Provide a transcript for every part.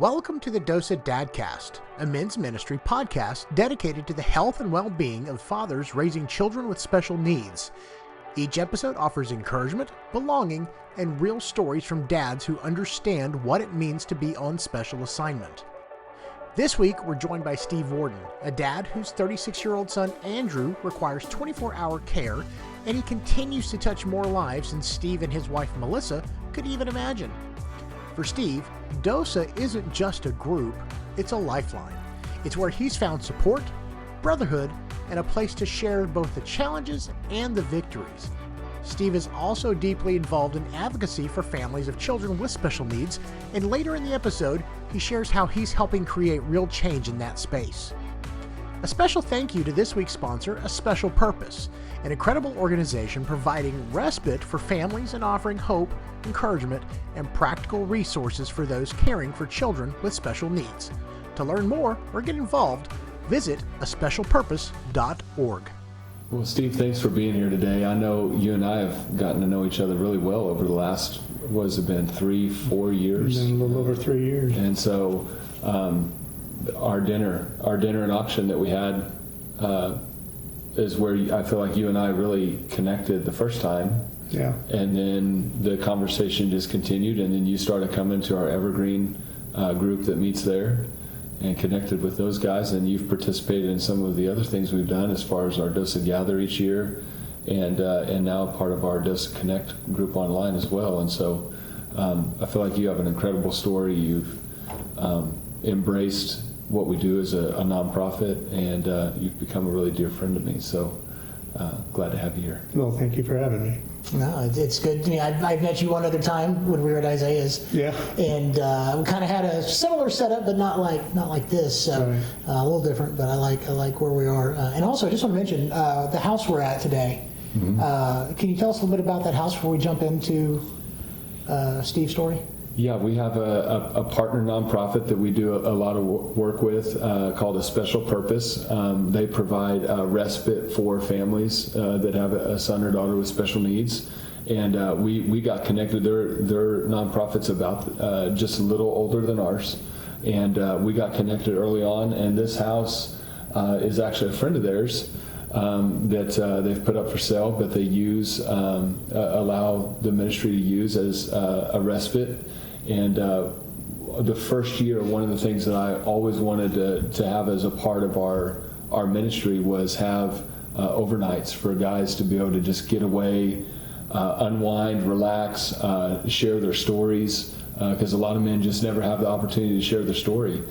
Welcome to the DOSA Dadcast, a men's ministry podcast dedicated to the health and well-being of fathers raising children with special needs. Each episode offers encouragement, belonging, and real stories from dads who understand what it means to be on special assignment. This week, we're joined by Steve Worden, a dad whose 36-year-old son Andrew requires 24-hour care, and he continues to touch more lives than Steve and his wife Melissa could even imagine. For Steve, DOSA isn't just a group, it's a lifeline. It's where he's found support, brotherhood, and a place to share both the challenges and the victories. Steve is also deeply involved in advocacy for families of children with special needs, and later in the episode, he shares how he's helping create real change in that space. A special thank you to this week's sponsor, A Special Purpose, an incredible organization providing respite for families and offering hope, encouragement, and practical resources for those caring for children with special needs. To learn more or get involved, visit aspecialpurpose.org. Well, Steve, thanks for being here today. I know you and I have gotten to know each other really well over the last, what has it been, 3-4 years? Been a little over 3 years. And so our dinner and auction that we had is where I feel like you and I really connected the first time. Yeah. And then the conversation just continued, and then you started coming to our Evergreen group that meets there and connected with those guys, and you've participated in some of the other things we've done as far as our DOSA Gather each year, and now part of our DOSA Connect group online as well. And so I feel like you have an incredible story. You've embraced what we do as a nonprofit, and you've become a really dear friend to me. So glad to have you here. Well, thank you for having me. No, it's good to me. I've met you one other time when we were at Isaiah's. Yeah. And we kind of had a similar setup, but not like this. So Right. A little different, but I like where we are. And also, I just want to mention the house we're at today. Mm-hmm. Can you tell us a little bit about that house before we jump into Steve's story? Yeah, we have a partner nonprofit that we do a lot of work with called A Special Purpose. They provide respite for families that have a son or daughter with special needs. And we got connected. Their nonprofit's about just a little older than ours. And we got connected early on. And this house is actually a friend of theirs that they've put up for sale, but they use, allow the ministry to use as a respite. And the first year, one of the things that I always wanted to have as a part of our ministry was have overnights for guys to be able to just get away, unwind, relax, share their stories, because a lot of men just never have the opportunity to share their story.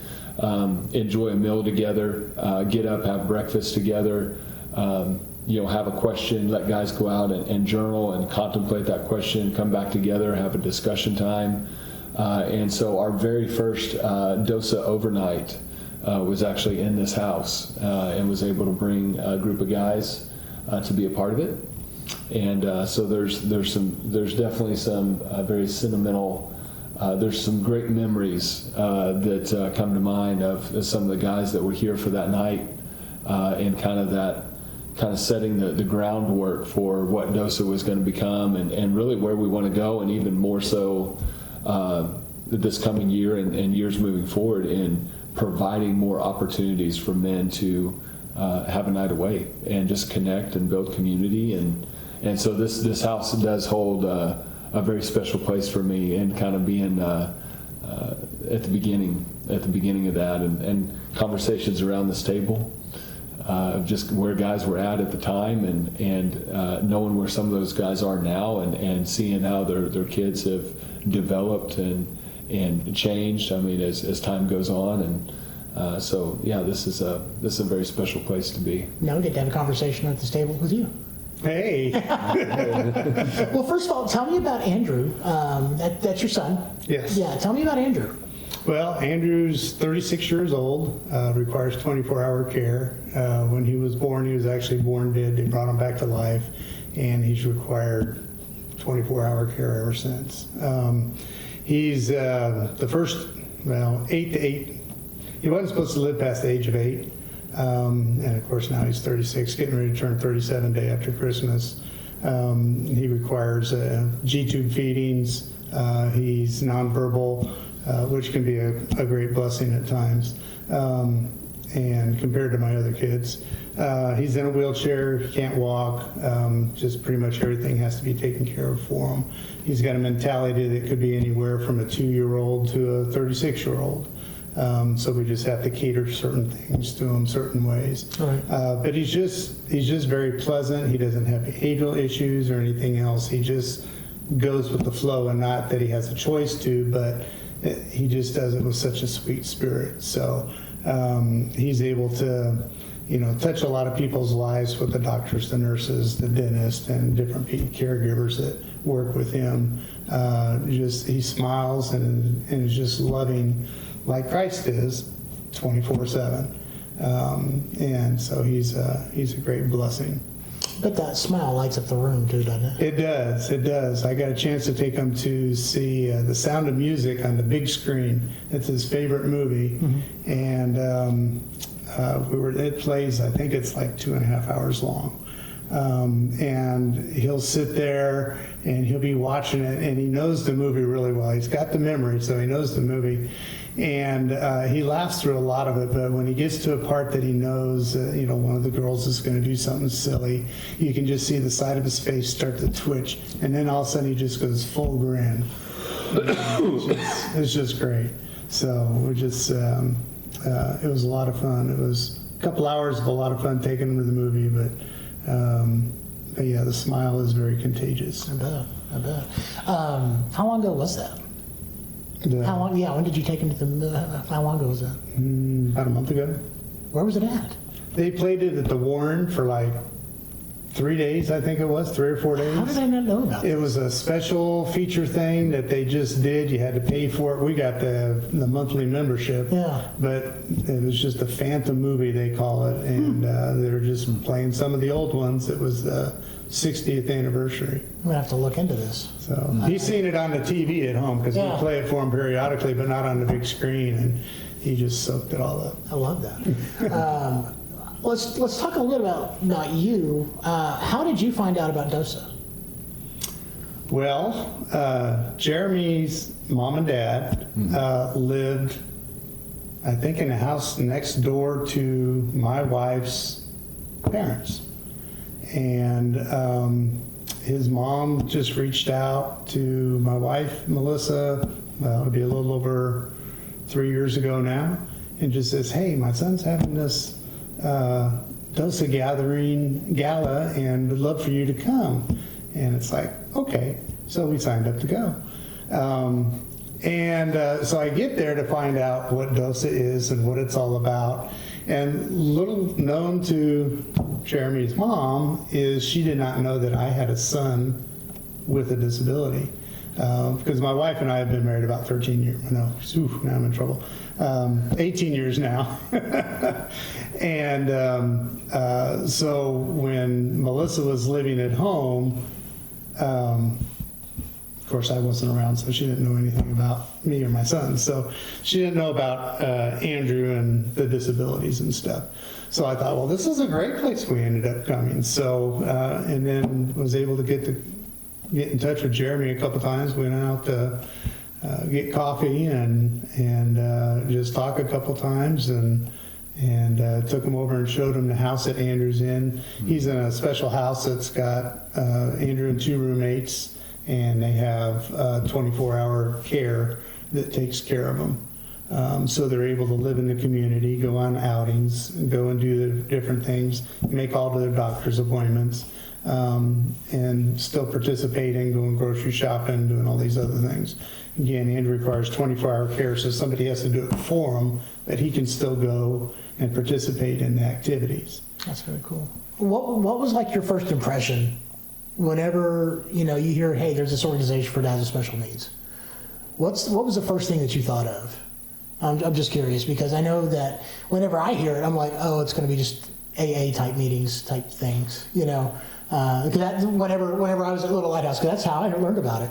Enjoy a meal together, get up, have breakfast together, have a question, let guys go out and journal and contemplate that question, come back together, have a discussion time. And so our very first DOSA overnight was actually in this house, and was able to bring a group of guys to be a part of it. And so there's definitely some very sentimental, there's some great memories that come to mind of some of the guys that were here for that night, and kind of setting the groundwork for what DOSA was going to become, and really where we want to go, and even more so this coming year and years moving forward, in providing more opportunities for men to have a night away and just connect and build community. And so this house does hold a very special place for me, and kind of being at the beginning of that, and conversations around this table of just where guys were at the time, and knowing where some of those guys are now, and seeing how their kids have developed and changed. I mean, as time goes on, and so yeah, this is a very special place to be. Now we get to have a conversation at this table with you. Hey. Well, first of all, tell me about Andrew. That's your son. Yes. Yeah. Tell me about Andrew. Well, Andrew's 36 years old, requires 24-hour care. When he was born, he was actually born dead. They brought him back to life, and he's required 24-hour care ever since. He's the first, 8 to 8. He wasn't supposed to live past the age of 8. And of course now he's 36, getting ready to turn 37 day after Christmas. He requires G-tube feedings. He's nonverbal. which can be a great blessing at times. And compared to my other kids, he's in a wheelchair, he can't walk, just pretty much everything has to be taken care of for him. He's got a mentality that could be anywhere from a 2-year-old to a 36-year-old. So we just have to cater certain things to him certain ways. Right. But he's just very pleasant. He doesn't have behavioral issues or anything else. He just goes with the flow, and not that he has a choice to, but he just does it with such a sweet spirit. So he's able to, touch a lot of people's lives with the doctors, the nurses, the dentist, and different caregivers that work with him. He smiles and is just loving like Christ is 24/7. And so he's a great blessing. But that smile lights up the room too, doesn't it? It does. I got a chance to take him to see The Sound of Music on the big screen. It's his favorite movie. And it plays, I think it's like 2.5 hours long. And he'll sit there and he'll be watching it, and he knows the movie really well. He's got the memory, so he knows the movie. And he laughs through a lot of it, but when he gets to a part that he knows, one of the girls is going to do something silly, you can just see the side of his face start to twitch, and then all of a sudden he just goes full grin. It's just great. So we're just, it was a lot of fun. It was a couple hours of a lot of fun taking him to the movie, but yeah, the smile is very contagious. I bet. How long ago was that? How long? Yeah, when did you take him to the? How long ago was that? About a month ago. Where was it at? They played it at the Warren for like 3 days, I think it was, 3 or 4 days. How did I not know about it? It was a special feature thing that they just did. You had to pay for it. We got the monthly membership. Yeah. But it was just a phantom movie, they call it, and they were just playing some of the old ones. It was the 60th anniversary. I'm gonna have to look into this. So he's seen it on the TV at home because we play it for him periodically, but not on the big screen, and he just soaked it all up. I love that. Let's talk a little bit about you. How did you find out about DOSA? Well, Jeremy's mom and dad lived, I think, in a house next door to my wife's parents. And his mom just reached out to my wife, Melissa, it'll be a little over 3 years ago now, and just says, hey, my son's having this DOSA gala and would love for you to come. And it's like, okay. So we signed up to go. So I get there to find out what DOSA is and what it's all about. And little known to Jeremy's mom is she did not know that I had a son with a disability. Because my wife and I have been married about 13 years. No, now I'm in trouble. 18 years now. And so when Melissa was living at home, of course I wasn't around, so she didn't know anything about me or my son. So she didn't know about Andrew and the disabilities and stuff. So I thought, well, this is a great place. We ended up coming. So, and then was able to get in touch with Jeremy a couple times. We went out to get coffee and just talk a couple times, and took him over and showed him the house that Andrew's in. He's in a special house that's got Andrew and 2 roommates, and they have 24-hour care that takes care of them. So they're able to live in the community, go on outings, go and do the different things, make all their doctor's appointments, and still participate in going grocery shopping, doing all these other things. Again, Andrew requires 24-hour care, so somebody has to do it for him, but he can still go and participate in the activities. That's very cool. What was like your first impression whenever you hear, hey, there's this organization for dads with special needs? What was the first thing that you thought of? I'm just curious, because I know that whenever I hear it, I'm like, oh, it's going to be just AA type meetings, type things, Because whenever I was at Little Lighthouse, because that's how I learned about it,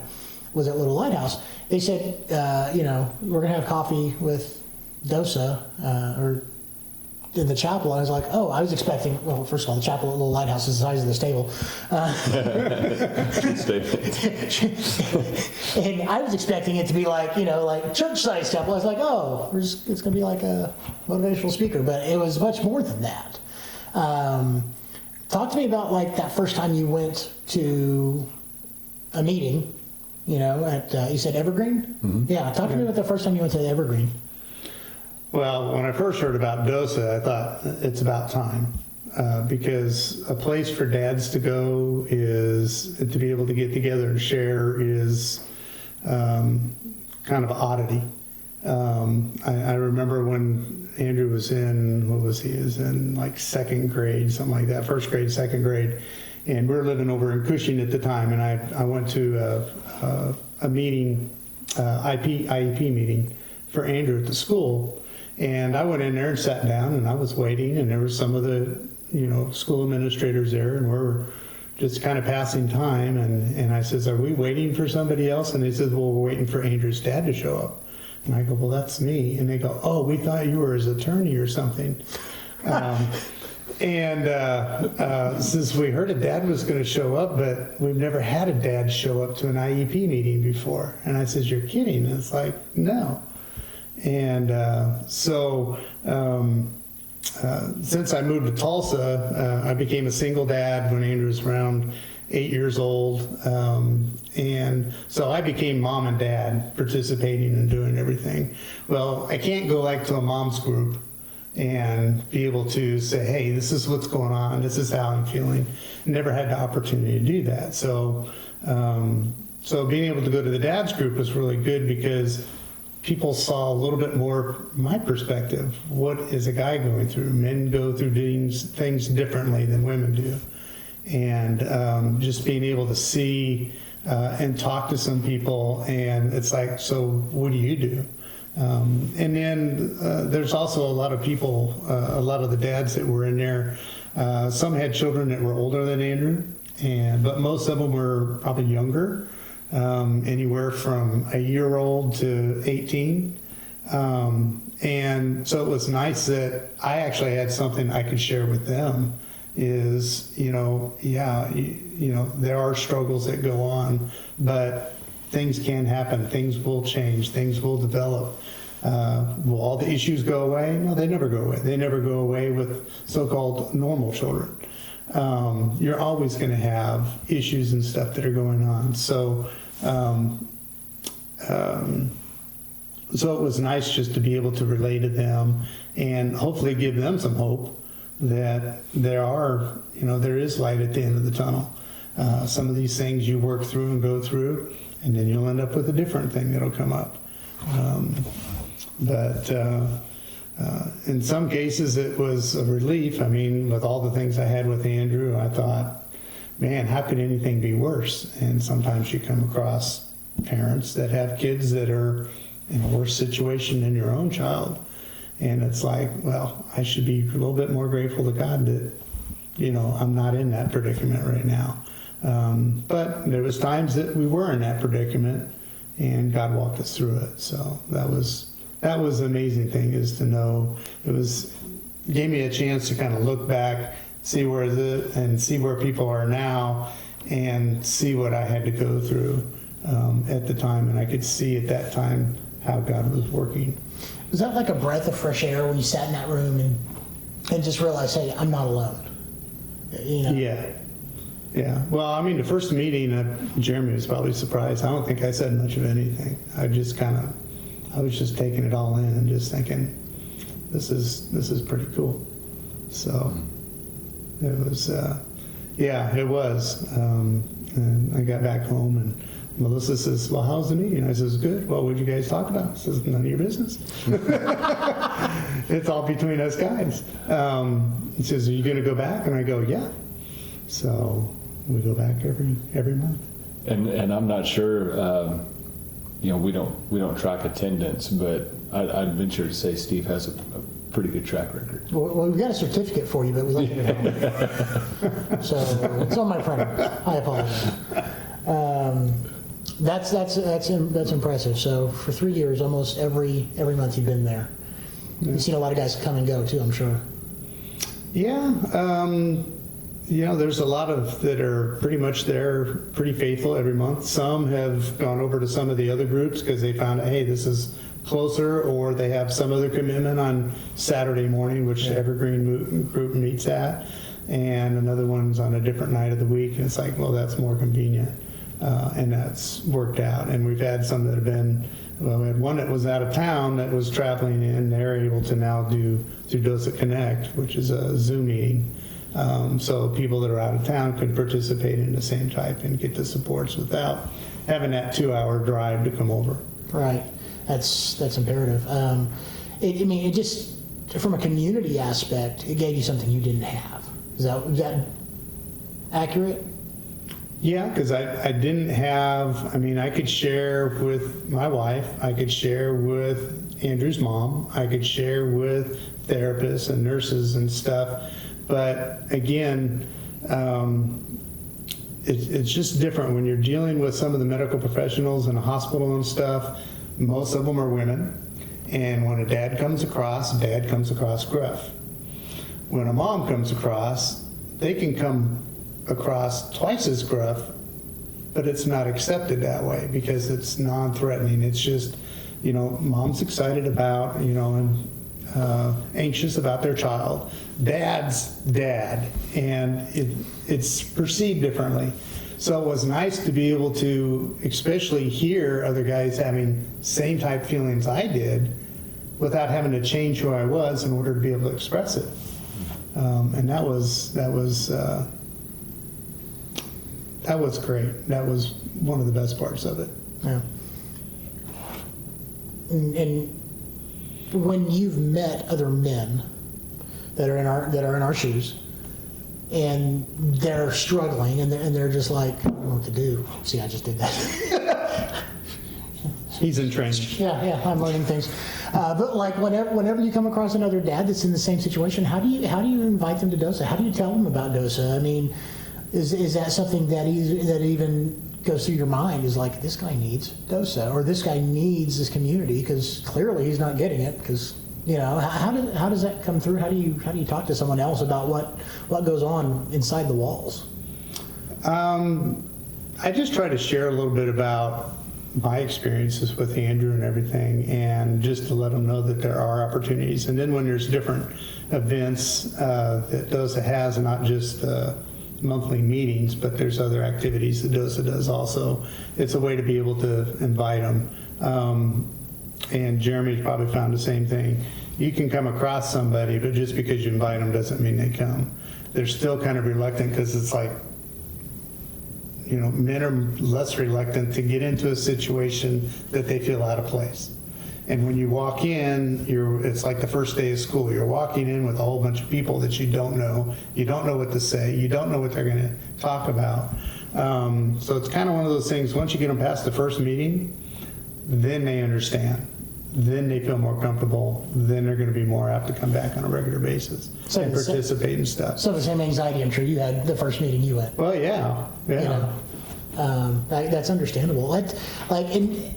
was at Little Lighthouse. They said, we're going to have coffee with DOSA, or in the chapel, and I was like, oh, I was expecting, well, first of all, the chapel, the little lighthouse is the size of the stable. And I was expecting it to be like, like church-sized chapel. I was like, oh, it's going to be like a motivational speaker, but it was much more than that. Talk to me about like that first time you went to a meeting, at, you said Evergreen? Mm-hmm. Yeah, talk to me about the first time you went to the Evergreen. Well, when I first heard about DOSA, I thought it's about time, because a place for dads to go is to be able to get together and share is kind of an oddity. I remember when Andrew was in, what was he? He was in like second grade, something like that, first grade, second grade, and we were living over in Cushing at the time, and I went to a meeting, IEP meeting for Andrew at the school. And I went in there and sat down, and I was waiting, and there were some of the, school administrators there, and we're just kind of passing time. And I says, are we waiting for somebody else? And they said, well, we're waiting for Andrew's dad to show up. And I go, well, that's me. And they go, oh, we thought you were his attorney or something. Since we heard a dad was going to show up, but we've never had a dad show up to an IEP meeting before. And I says, you're kidding. And it's like, no. And since I moved to Tulsa, I became a single dad when Andrew was around 8 years old. And so I became mom and dad, participating and doing everything. Well, I can't go like to a mom's group and be able to say, hey, this is what's going on, this is how I'm feeling. Never had the opportunity to do that. So being able to go to the dad's group was really good, because people saw a little bit more my perspective. What is a guy going through? Men go through things differently than women do. And just being able to see and talk to some people, and it's like, so what do you do? And then there's also a lot of people, a lot of the dads that were in there, some had children that were older than Andrew, but most of them were probably younger. Anywhere from a year old to 18. And so it was nice that I actually had something I could share with them is, there are struggles that go on, but things can happen, things will change, things will develop. Will all the issues go away? No, they never go away. They never go away with so-called normal children. You're always going to have issues and stuff that are going on. So it was nice just to be able to relate to them and hopefully give them some hope that there is light at the end of the tunnel. Some of these things you work through and go through, and then you'll end up with a different thing that'll come up. But in some cases it was a relief. I mean, with all the things I had with Andrew, I thought, man, how could anything be worse? And sometimes you come across parents that have kids that are in a worse situation than your own child. And it's like, well, I should be a little bit more grateful to God that, I'm not in that predicament right now. But there was times that we were in that predicament, and God walked us through it. So that was the amazing thing, is to know gave me a chance to kind of look back, see where people are now, and see what I had to go through at the time. And I could see at that time how God was working. Was that like a breath of fresh air when you sat in that room and just realized, hey, I'm not alone? Yeah. Well, I mean, the first meeting, Jeremy was probably surprised. I don't think I said much of anything. I was just taking it all in and just thinking, this is pretty cool. So it was, it was. And I got back home, and Melissa says, well, how's the meeting? I says, good. Well, what did you guys talk about? She says, none of your business. It's all between us guys. He says, are you going to go back? And I go, yeah. So we go back every month. And I'm not sure, we don't track attendance, but I'd venture to say Steve has a pretty good track record. Well, we got a certificate for you, but we left it at home. So it's on my printer. I apologize. That's impressive. So for 3 years, almost every month you've been there. Yeah. You've seen a lot of guys come and go too, I'm sure. Yeah, there's a lot of that are pretty much there, pretty faithful every month. Some have gone over to some of the other groups because they found, hey, this is closer, or they have some other commitment on Saturday morning, which the Evergreen group meets at, and another one's on a different night of the week, and it's like, well, that's more convenient, and that's worked out. And we've had some that have been, well, we had one that was out of town that was traveling in. They're able to now do through DOSA Connect, which is a Zoom meeting. So people that are out of town could participate in the same type and get the supports without having that 2-hour drive to come over. Right. That's imperative. It just, from a community aspect, it gave you something you didn't have. Is that accurate? Yeah, because I didn't have, I could share with my wife, I could share with Andrew's mom, I could share with therapists and nurses and stuff, but again, it's just different when you're dealing with some of the medical professionals in a hospital and stuff. Most of them are women, and when a dad comes across gruff. When a mom comes across, they can come across twice as gruff, but it's not accepted that way because it's non-threatening. It's just, mom's excited about, and anxious about their child. Dad's dad, and it's perceived differently. So it was nice to be able to especially hear other guys having same type feelings I did without having to change who I was in order to be able to express it. And that was great. That was one of the best parts of it. Yeah. And when you've met other men that are in our shoes, and they're struggling, and they're just like, I don't know what to do. See, I just did that. He's in training. Yeah, I'm learning things. But like whenever you come across another dad that's in the same situation, how do you invite them to DOSA? How do you tell them about DOSA? Is that something that even goes through your mind? Is like, this guy needs DOSA, or this guy needs this community because clearly he's not getting it. Because how does that come through? How do you talk to someone else about what goes on inside the walls? I just try to share a little bit about my experiences with Andrew and everything, and just to let them know that there are opportunities. And then when there's different events that DOSA has, and not just monthly meetings, but there's other activities that DOSA does also, it's a way to be able to invite them. And Jeremy's probably found the same thing. You can come across somebody, but just because you invite them doesn't mean they come. They're still kind of reluctant because it's like, men are less reluctant to get into a situation that they feel out of place. And when you walk in, it's like the first day of school. You're walking in with a whole bunch of people that you don't know. You don't know what to say. You don't know what they're going to talk about. So it's kind of one of those things, once you get them past the first meeting, then they understand. Then they feel more comfortable. Then they're going to be more apt to come back on a regular basis and participate in stuff. So the same anxiety I'm sure you had the first meeting you went. Well, yeah. That's understandable. And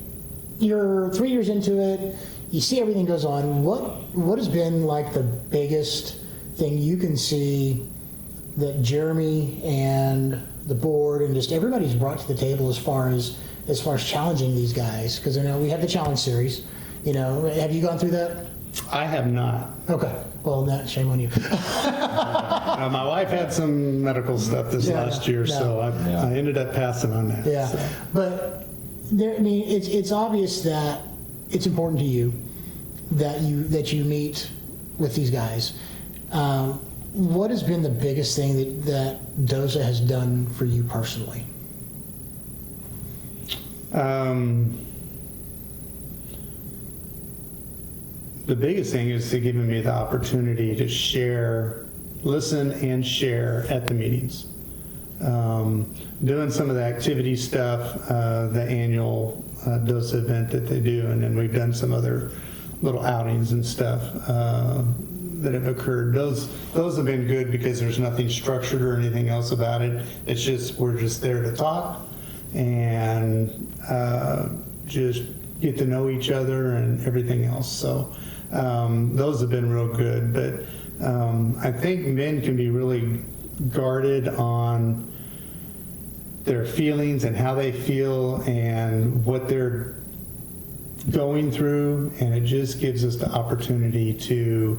you're 3 years into it. You see everything goes on. What has been like the biggest thing you can see that Jeremy and the board and just everybody's brought to the table as far as challenging these guys? Because I know we have the challenge series. Have you gone through that? I have not. Okay. Well, shame on you. My wife had some medical stuff this last year, so I ended up passing on that. Yeah. So. But it's obvious that it's important to you that you meet with these guys. What has been the biggest thing that DOSA has done for you personally? The biggest thing is to giving me the opportunity to listen and share at the meetings. Doing some of the activity stuff, the annual DOSA event that they do, and then we've done some other little outings and stuff that have occurred. Those have been good because there's nothing structured or anything else about it. It's just, we're just there to talk and just get to know each other and everything else. So those have been real good. But I think men can be really guarded on their feelings and how they feel and what they're going through, and it just gives us the opportunity to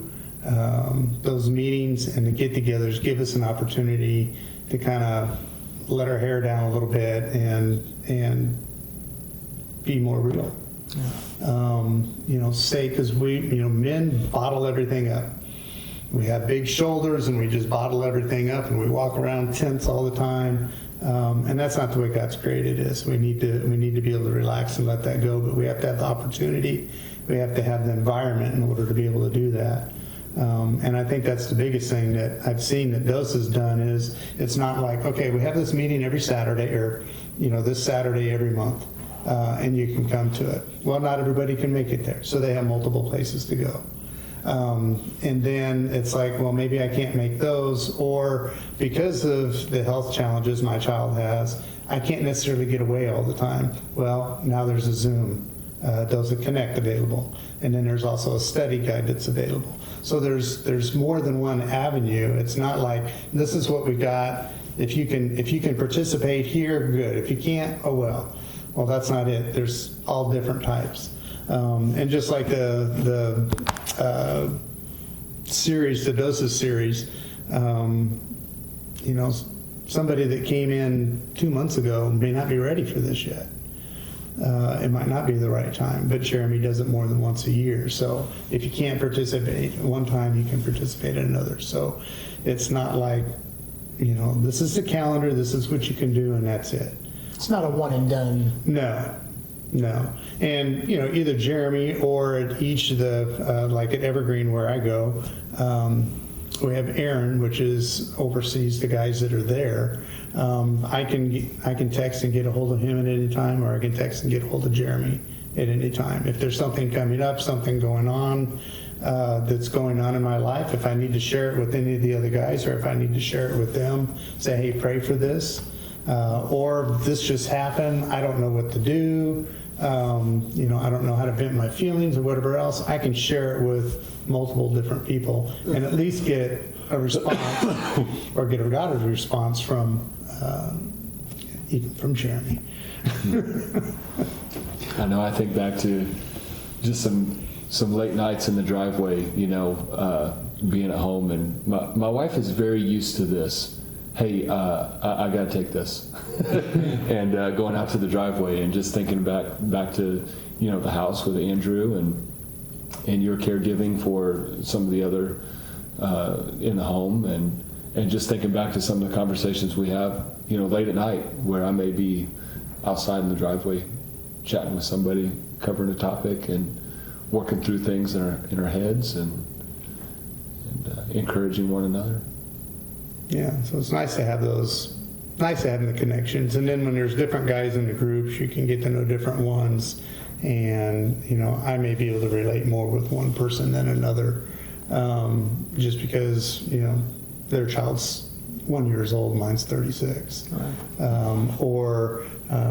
those meetings and the get-togethers give us an opportunity to kind of let our hair down a little bit and be more real. Say, because men bottle everything up. We have big shoulders and we just bottle everything up and we walk around tense all the time. And that's not the way God's created us. We need to be able to relax and let that go, but we have to have the opportunity. We have to have the environment in order to be able to do that. And I think that's the biggest thing that I've seen that DOSA's done is it's not like, okay, we have this meeting every Saturday or, this Saturday every month, and you can come to it. Well, not everybody can make it there, so they have multiple places to go. And then it's like, well, maybe I can't make those, or because of the health challenges my child has, I can't necessarily get away all the time. Well, now there's a Zoom, DOSA Connect available, and then there's also a study guide that's available. So there's more than one avenue. It's not like this is what we got. If you can participate here, good. If you can't, oh well. Well, that's not it. There's all different types. And just like the series, the DOSA series, somebody that came in 2 months ago may not be ready for this yet. It might not be the right time, but Jeremy does it more than once a year. So if you can't participate one time, you can participate in another. So it's not like, this is the calendar, this is what you can do, and that's it. It's not a one and done. No. And, either Jeremy or at each of the, like at Evergreen where I go, we have Aaron, which oversees the guys that are there. I can text and get a hold of him at any time, or I can text and get a hold of Jeremy at any time. If there's something coming up, something going on that's going on in my life, if I need to share it with any of the other guys, or if I need to share it with them, say, hey, pray for this. Or this just happened, I don't know what to do, I don't know how to vent my feelings or whatever else. I can share it with multiple different people and at least get a response or get a godly response from even from Jeremy. I know, I think back to just some late nights in the driveway, being at home, and my wife is very used to this. Hey, I got to take this, and going out to the driveway and just thinking back to the house with Andrew and your caregiving for some of the other in the home, and just thinking back to some of the conversations we have late at night where I may be outside in the driveway chatting with somebody, covering a topic and working through things in our heads and encouraging one another. Yeah, so it's nice to have those, nice having the connections. And then when there's different guys in the groups, you can get to know different ones. And, I may be able to relate more with one person than another, just because, their child's 1 year old, mine's 36. Right. Or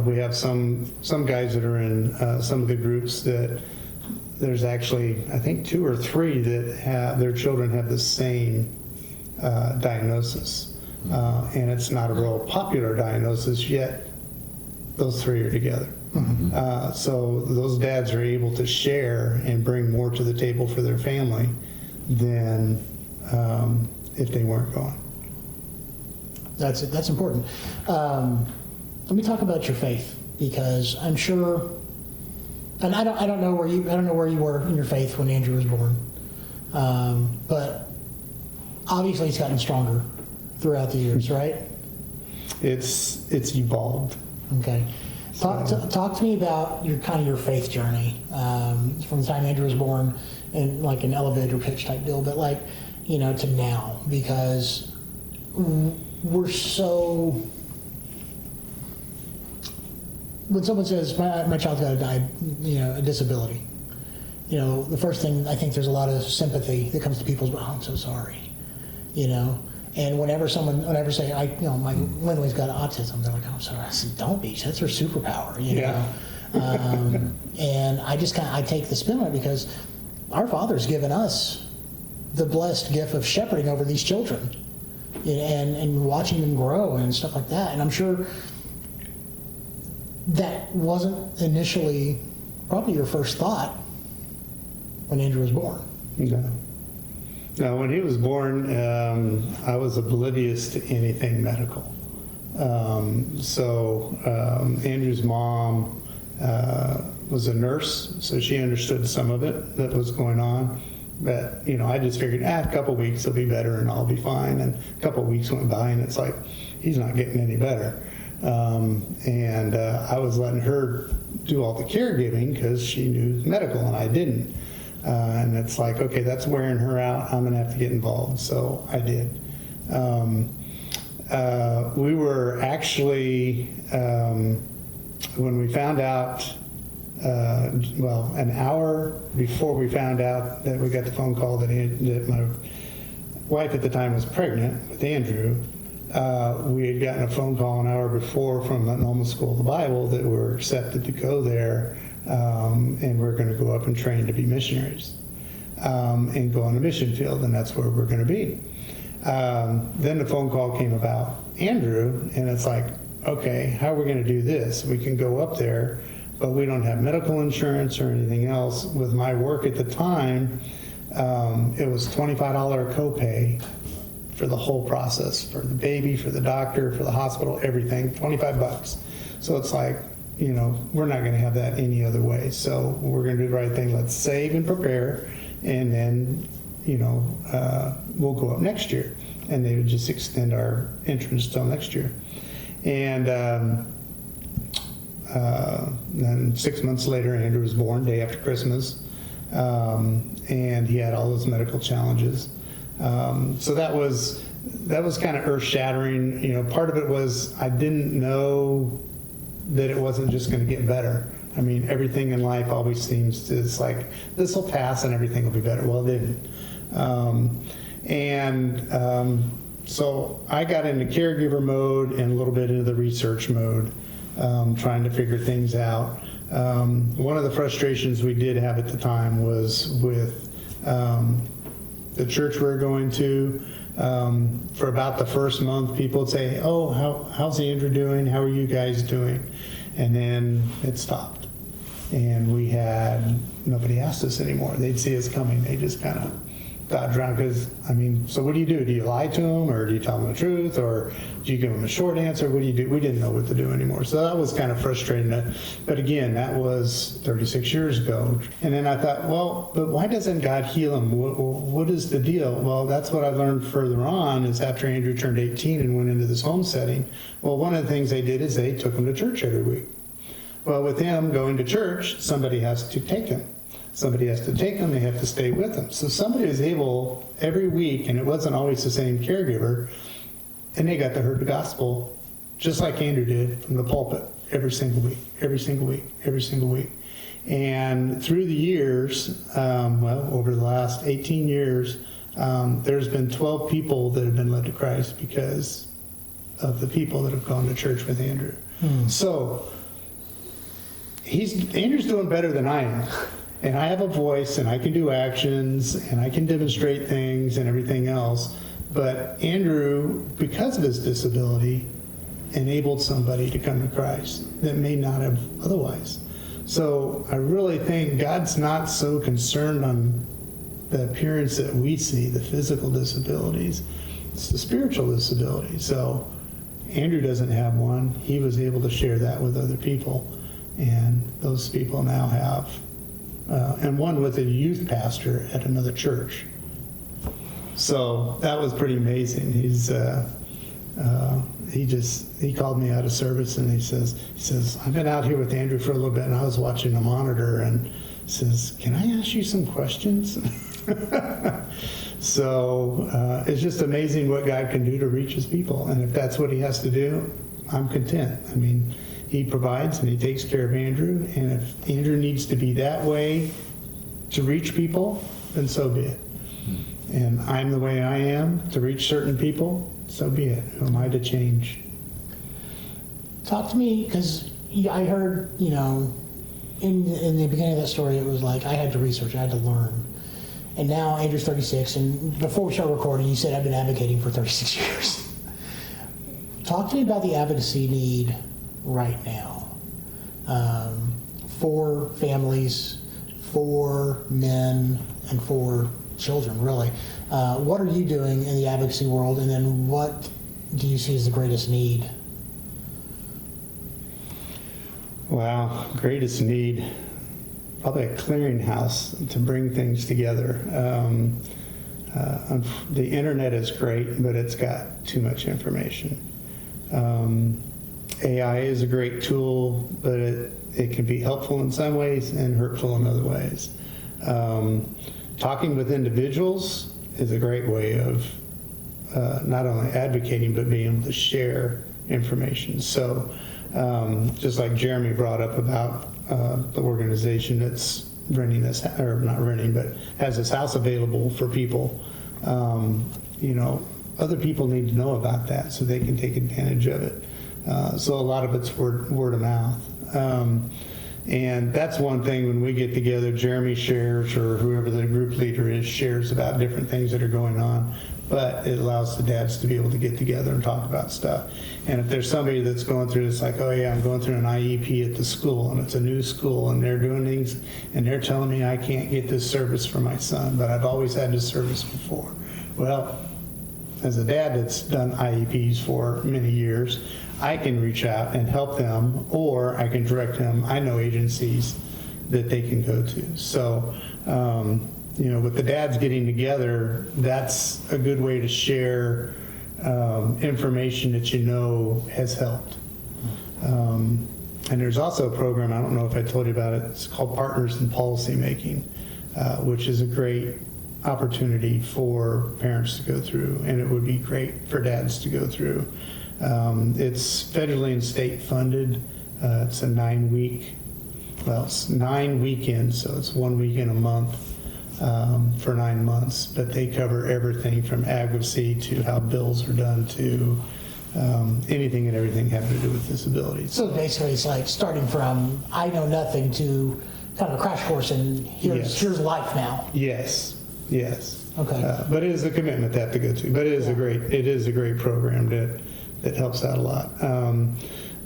we have some guys that are in some of the groups that there's actually, I think 2 or 3 that have, their children have the same diagnosis, and it's not a real popular diagnosis, yet those 3 are together. Mm-hmm. So those dads are able to share and bring more to the table for their family than if they weren't going. That's important. Let me talk about your faith, because I'm sure, and I don't know where you were in your faith when Andrew was born, but obviously it's gotten stronger throughout the years, right? It's evolved. Okay. Talk to me about your faith journey from the time Andrew was born, and like an elevator pitch type deal, but to now, because we're so. When someone says my child's got a disability, the first thing, I think there's a lot of sympathy that comes to people's, I'm so sorry, and whenever say, my Lindley's got autism, they're like, oh, I'm sorry. I said, don't be, that's her superpower, Yeah. And I just I take the spin on it, because our Father's given us the blessed gift of shepherding over these children and watching them grow and stuff like that. And I'm sure that wasn't initially probably your first thought when Andrew was born. No. No, when he was born, I was oblivious to anything medical. Andrew's mom was a nurse, so she understood some of it that was going on. But, I just figured, a couple weeks he'll be better and I'll be fine. And a couple weeks went by and it's like, he's not getting any better. I was letting her do all the caregiving because she knew medical and I didn't. And it's like, okay, that's wearing her out. I'm going to have to get involved. So I did. We were actually, when we found out, an hour before we found out that we got the phone call that my wife at the time was pregnant with Andrew, we had gotten a phone call an hour before from the Normal School of the Bible that we're accepted to go there, and we're going to go up and train to be missionaries and go on a mission field, and that's where we're going to be. Then the phone call came about Andrew, and it's like, okay, how are we going to do this? We can go up there, but we don't have medical insurance or anything else. With my work at the time, it was $25 copay for the whole process, for the baby, for the doctor, for the hospital, everything, $25. So it's like, we're not going to have that any other way. So we're going to do the right thing. Let's save and prepare, and then, we'll go up next year. And they would just extend our entrance till next year. And then 6 months later, Andrew was born, day after Christmas. And he had all those medical challenges. So that was kind of earth-shattering. Part of it was I didn't know that it wasn't just going to get better. I mean, everything in life always seems to, it's like, this will pass and everything will be better. Well, it didn't. So I got into caregiver mode and a little bit into the research mode, trying to figure things out. One of the frustrations we did have at the time was with the church we were going to. For about the first month, people would say, oh, how's Andrew doing? How are you guys doing? And then it stopped. And nobody asked us anymore. They'd see us coming. They just kind of dodged around because, so what do you do? Do you lie to them, or do you tell them the truth, or do you give them a short answer? What do you do? We didn't know what to do anymore. So that was kind of frustrating. But again, that was 36 years ago. And then I thought, well, but why doesn't God heal him? What is the deal? Well, that's what I learned further on is after Andrew turned 18 and went into this home setting. Well, one of the things they did is they took him to church every week. Well, with him going to church, somebody has to take him. Somebody has to take them, they have to stay with them. So somebody was able every week, and it wasn't always the same caregiver, and they got to hear the gospel just like Andrew did from the pulpit every single week, every single week, every single week. And through the years, over the last 18 years, there's been 12 people that have been led to Christ because of the people that have gone to church with Andrew. So Andrew's doing better than I am. And I have a voice, and I can do actions, and I can demonstrate things and everything else. But Andrew, because of his disability, enabled somebody to come to Christ that may not have otherwise. So I really think God's not so concerned on the appearance that we see, the physical disabilities. It's the spiritual disability. So Andrew doesn't have one. He was able to share that with other people. And those people now have and one with a youth pastor at another church. So that was pretty amazing. He called me out of service, and he says, I've been out here with Andrew for a little bit, and I was watching the monitor, and says, can I ask you some questions? So it's just amazing what God can do to reach his people. And if that's what he has to do, I'm content. He provides and he takes care of Andrew, and if Andrew needs to be that way to reach people, then so be it. And I'm the way I am to reach certain people, so be it. Who am I to change? Talk to me, because I heard, in the beginning of that story, it was like I had to research, I had to learn. and now Andrew's 36, and before we started recording, you said I've been advocating for 36 years. Talk to me about the advocacy need right now for families, for men, and for children, really. What are you doing in the advocacy world, and then what do you see as the greatest need? Wow, greatest need. Probably a clearinghouse to bring things together. The internet is great, but it's got too much information. AI is a great tool, but it can be helpful in some ways and hurtful in other ways. Talking with individuals is a great way of not only advocating, but being able to share information. So just like Jeremy brought up about the organization that's renting this, or not renting, but has this house available for people, other people need to know about that so they can take advantage of it. So a lot of it's word of mouth. And that's one thing when we get together, Jeremy shares, or whoever the group leader is, shares about different things that are going on. But it allows the dads to be able to get together and talk about stuff. And if there's somebody that's going through, it's like, oh yeah, I'm going through an IEP at the school, and it's a new school, and they're doing things, and they're telling me I can't get this service for my son, but I've always had this service before. Well, as a dad that's done IEPs for many years, I can reach out and help them, or I can direct them. I know agencies that they can go to. So, with the dads getting together, that's a good way to share information that has helped. And there's also a program, I don't know if I told you about it, it's called Partners in Policy Making, which is a great opportunity for parents to go through, and it would be great for dads to go through. It's federally and state funded. It's a 9 weekends, so it's 1 weekend a month for 9 months, but they cover everything from advocacy to how bills are done to anything and everything having to do with disabilities. So basically it's like starting from I know nothing to kind of a crash course, and here's life now. Yes. Okay. But it is a commitment to have to go to. But it is a great program that helps out a lot.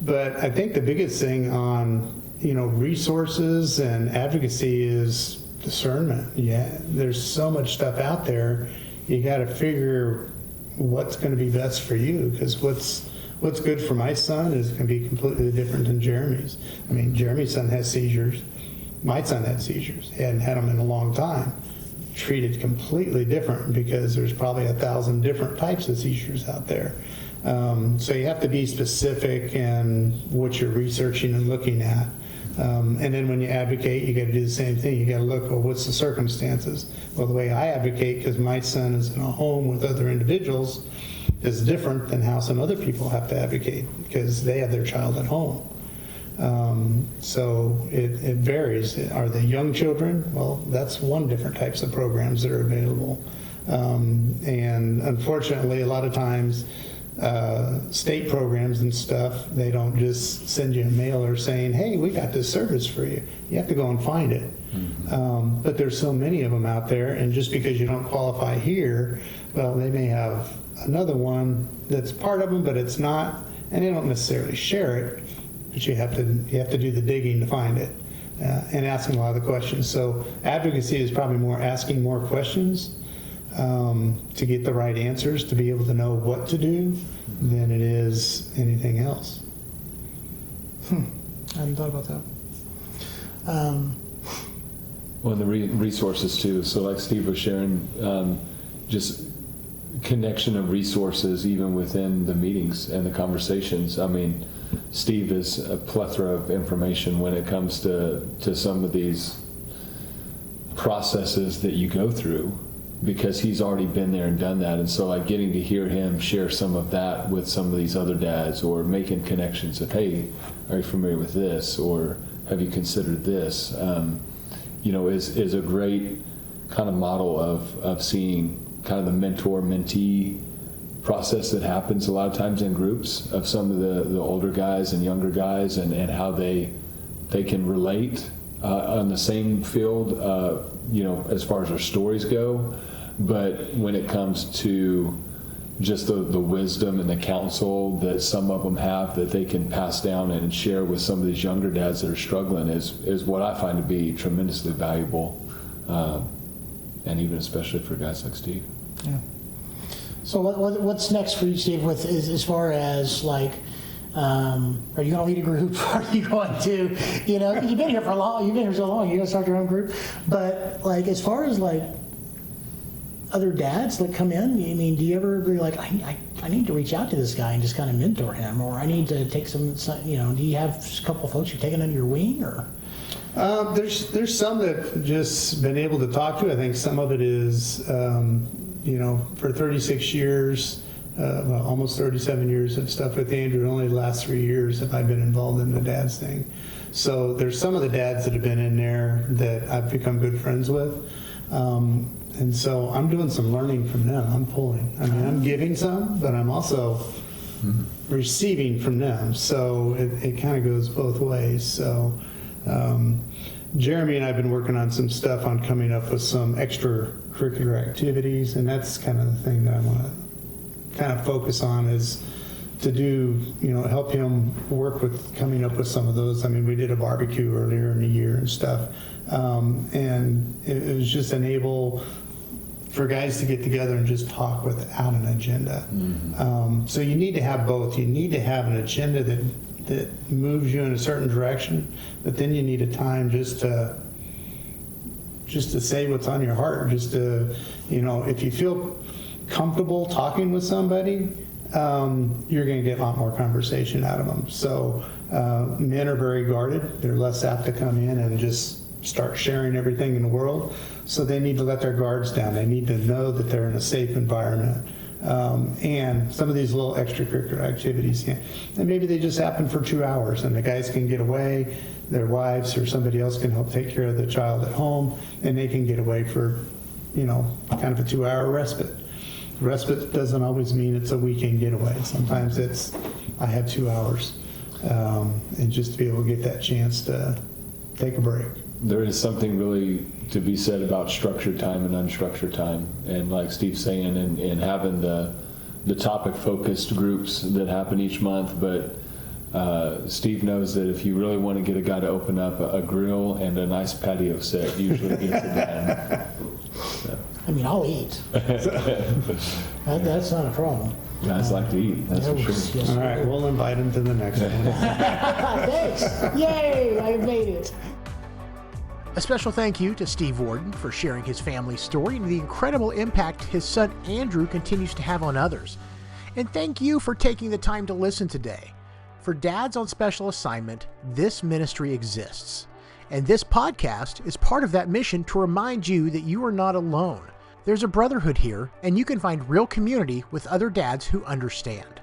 But I think the biggest thing on resources and advocacy is discernment. Yeah, there's so much stuff out there. You got to figure what's going to be best for you, because what's good for my son is going to be completely different than Jeremy's. I mean, Jeremy's son has seizures. My son had seizures. He hadn't had them in a long time. Treated completely different because there's probably 1,000 different types of seizures out there. So you have to be specific in what you're researching and looking at. And then when you advocate, you got to do the same thing. You got to look, well, what's the circumstances? Well, the way I advocate, because my son is in a home with other individuals, is different than how some other people have to advocate because they have their child at home. So it varies. Are they young children? Well, that's one different types of programs that are available. And unfortunately, a lot of times, state programs and stuff, they don't just send you a mailer saying, hey, we got this service for you. You have to go and find it. Mm-hmm. But there's so many of them out there, and just because you don't qualify here, well, they may have another one that's part of them, but it's not, and they don't necessarily share it, but you have to do the digging to find it, and asking a lot of the questions. So advocacy is probably more asking more questions to get the right answers, to be able to know what to do, than it is anything else. I hadn't thought about that. Well, the resources too. So like Steve was sharing, just connection of resources even within the meetings and the conversations. I mean, Steve is a plethora of information when it comes to some of these processes that you go through, because he's already been there and done that. And so like getting to hear him share some of that with some of these other dads, or making connections of, hey, are you familiar with this, or have you considered this, is a great kind of model of seeing kind of the mentor-mentee process that happens a lot of times in groups of some of the older guys and younger guys, and how they can relate on the same field, as far as our stories go. But when it comes to just the wisdom and the counsel that some of them have that they can pass down and share with some of these younger dads that are struggling is what I find to be tremendously valuable, and even especially for guys like Steve. Yeah. So what's next for you, Steve, as far as like, are you going to lead a group? Are you going to, you've been here for a long, you've been here so long, you're going to start your own group. But like, as far as like other dads that come in, I mean, do you ever be like, I need to reach out to this guy and just kind of mentor him, or I need to take some, do you have a couple of folks you're taking under your wing, or? There's some that just been able to talk to. I think some of it is, for 36 years, almost 37 years of stuff with Andrew, only the last 3 years have I been involved in the dads thing. So there's some of the dads that have been in there that I've become good friends with. And so I'm doing some learning from them. I'm pulling. I mean, I'm giving some, but I'm also receiving from them. So it kind of goes both ways. So Jeremy and I have been working on some stuff on coming up with some extracurricular activities, and that's kind of the thing that I want to kind of focus on is to do, help him work with coming up with some of those. I mean, we did a barbecue earlier in the year and stuff, and it was just enable for guys to get together and just talk without an agenda. So you need to have both. You need to have an agenda that moves you in a certain direction, but then you need a time just to say what's on your heart, just to, if you feel comfortable talking with somebody, you're going to get a lot more conversation out of them. So men are very guarded. They're less apt to come in and just start sharing everything in the world. So they need to let their guards down. They need to know that they're in a safe environment. And some of these little extracurricular activities, and maybe they just happen for 2 hours and the guys can get away, their wives or somebody else can help take care of the child at home, and they can get away for, kind of a 2-hour respite. Respite doesn't always mean it's a weekend getaway. Sometimes it's, I have 2 hours, and just to be able to get that chance to take a break. There is something really to be said about structured time and unstructured time, and like Steve's saying, and having the topic focused groups that happen each month. But Steve knows that if you really want to get a guy to open up a grill and a nice patio set, usually gets it done. So. I mean, I'll eat. That's not a problem. Guys like to eat, that's for sure. Yes, all right, we'll invite him to the next one. Thanks. Yay, I made it. A special thank you to Steve Worden for sharing his family's story and the incredible impact his son Andrew continues to have on others. And thank you for taking the time to listen today. For Dads on Special Assignment, this ministry exists. And this podcast is part of that mission to remind you that you are not alone. There's a brotherhood here, and you can find real community with other dads who understand.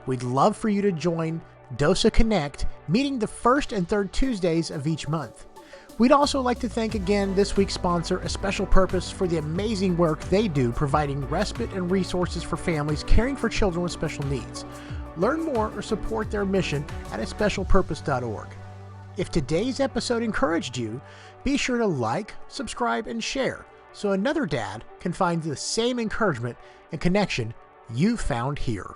We'd love for you to join DOSA Connect, meeting the first and third Tuesdays of each month. We'd also like to thank again this week's sponsor, A Special Purpose, for the amazing work they do providing respite and resources for families caring for children with special needs. Learn more or support their mission at aspecialpurpose.org. If today's episode encouraged you, be sure to like, subscribe, and share so another dad can find the same encouragement and connection you found here.